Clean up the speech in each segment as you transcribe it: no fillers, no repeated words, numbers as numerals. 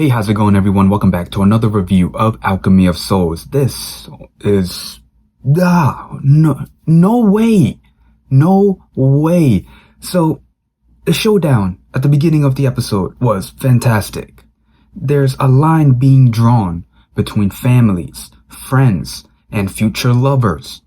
Hey, how's it going, everyone? Welcome back to another review of Alchemy of Souls. This is... no way. No way. So, the showdown at the beginning of the episode was fantastic. There's a line being drawn between families, friends, and future lovers.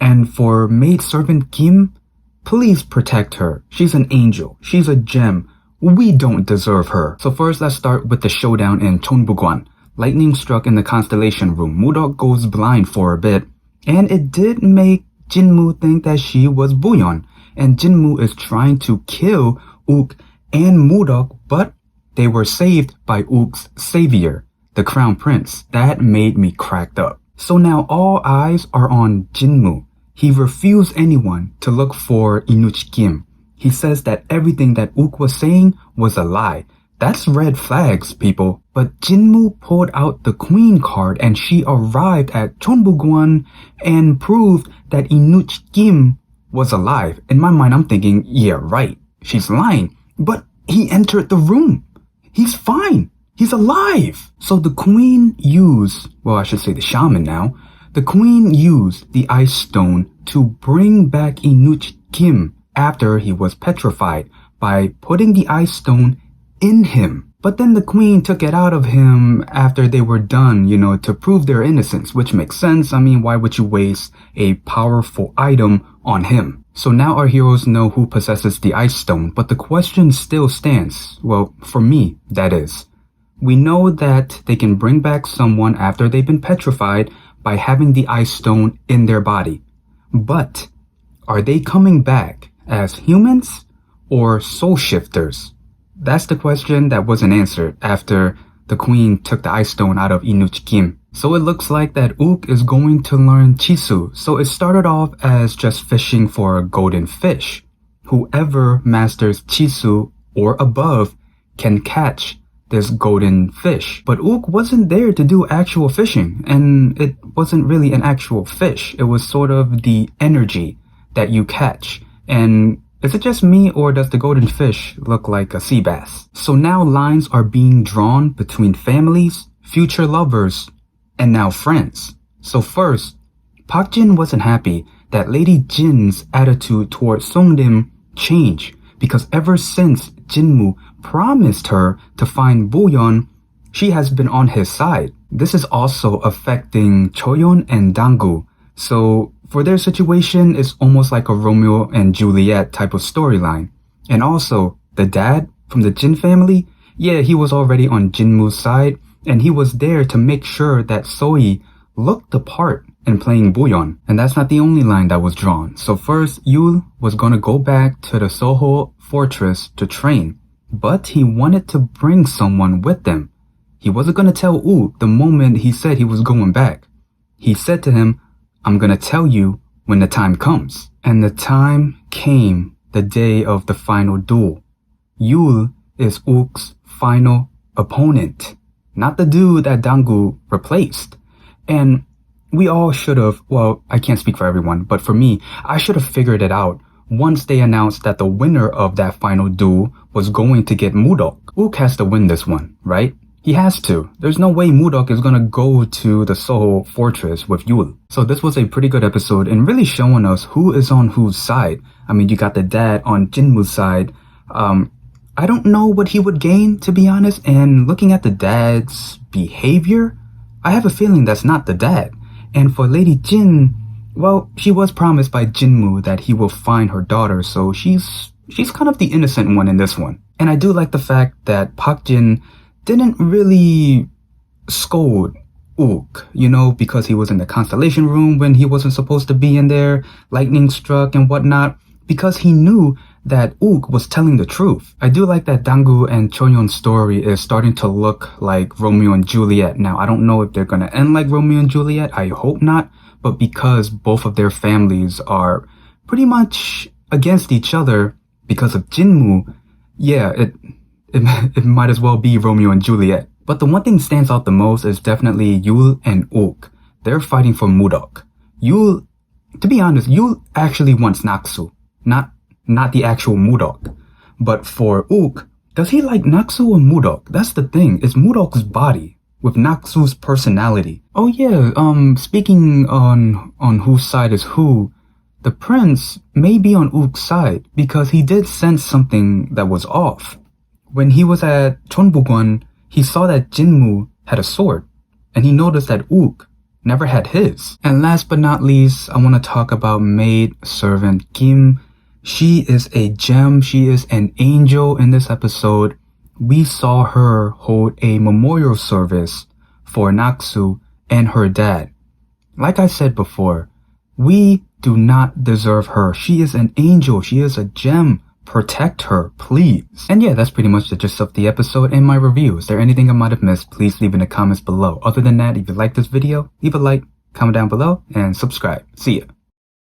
And for maidservant Kim, please protect her. She's an angel. She's a gem. We don't deserve her. So first, let's start with the showdown in Cheonbugwan. Lightning struck in the constellation room. MuDeok goes blind for a bit, and it did make Jinmu think that she was Booyeon, and Jinmu is trying to kill Ook and MuDeok, but they were saved by Ook's savior, the Crown Prince. That made me cracked up. So now all eyes are on Jinmu. He refused anyone to look for Inuch Kim. He says that everything that Ook was saying was a lie. That's red flags, people. But Jinmu pulled out the Queen card and she arrived at Cheonbugwan and proved that Inuch Kim was alive. In my mind, I'm thinking, yeah, right. She's lying. But he entered the room. He's fine. He's alive. So the Queen used, well, I should say the shaman now. The Queen used the ice stone to bring back Inuch Kim after he was petrified by putting the ice stone in him. But then the Queen took it out of him after they were done, to prove their innocence, which makes sense. I mean, why would you waste a powerful item on him? So now our heroes know who possesses the ice stone, but the question still stands. Well, for me, that is. We know that they can bring back someone after they've been petrified by having the ice stone in their body. But are they coming back as humans or soul shifters? That's the question that wasn't answered after the Queen took the ice stone out of Inuch Kim. So it looks like that Ook is going to learn ChiSu. So it started off as just fishing for a golden fish. Whoever masters ChiSu or above can catch this golden fish. But Ook wasn't there to do actual fishing, and it wasn't really an actual fish. It was sort of the energy that you catch. And is it just me, or does the golden fish look like a sea bass? So now lines are being drawn between families, future lovers, and now friends. So first, Park Jin wasn't happy that Lady Jin's attitude towards Songrim changed, because ever since Jinmu promised her to find Booyeon, she has been on his side. This is also affecting Choyeon and Danggu. So for their situation, it's almost like a Romeo and Juliet type of storyline. And also, the dad from the Jin family, yeah, he was already on Jinmu's side, and he was there to make sure that Soi looked the part in playing Booyeon. And that's not the only line that was drawn. So first, Yul was gonna go back to the Soho fortress to train, but he wanted to bring someone with him. He wasn't gonna tell Ook the moment he said he was going back. He said to him, I'm gonna tell you when the time comes. And the time came the day of the final duel. Yul is Ook's final opponent, not the dude that Danggu replaced. And we all should have, well, I can't speak for everyone, but for me, I should have figured it out once they announced that the winner of that final duel was going to get MuDeok. Ook has to win this one, right? He has to. There's no way MuDeok is gonna go to the Soho fortress with Yul. So this was a pretty good episode and really showing us who is on whose side. I mean, you got the dad on Jinmu's side. I don't know what he would gain, to be honest. And looking at the dad's behavior, I have a feeling that's not the dad. And for Lady Jin, well, she was promised by Jinmu that he will find her daughter, so she's kind of the innocent one in this one. And I do like the fact that Park Jin didn't really scold Ook, because he was in the constellation room when he wasn't supposed to be in there, lightning struck and whatnot, because he knew that Ook was telling the truth. I do like that Danggu and Choyeon's story is starting to look like Romeo and Juliet. Now, I don't know if they're gonna end like Romeo and Juliet, I hope not, but because both of their families are pretty much against each other because of Jinmu, yeah, it might as well be Romeo and Juliet. But the one thing stands out the most is definitely Yul and Ook. They're fighting for MuDeok. Yul, to be honest, Yul actually wants Naksu, not the actual MuDeok. But for Ook, Does he like Naksu or MuDeok? That's the thing. It's MuDeok's body with Naksu's personality. Oh yeah, speaking on whose side is who, the prince may be on Uk's side because he did sense something that was off. When he was at Cheonbugwan, he saw that Jinmu had a sword, and he noticed that Uk never had his. And last but not least, I want to talk about maid servant Kim. She is a gem. She is an angel in this episode. We saw her hold a memorial service for Naksu and her dad. Like I said before, we do not deserve her. She is an angel. She is a gem. Protect her, please. And yeah, that's pretty much the gist of the episode and my review. Is there anything I might have missed? Please leave in the comments below. Other than that, if you like this video, leave a like, comment down below, and subscribe. See ya.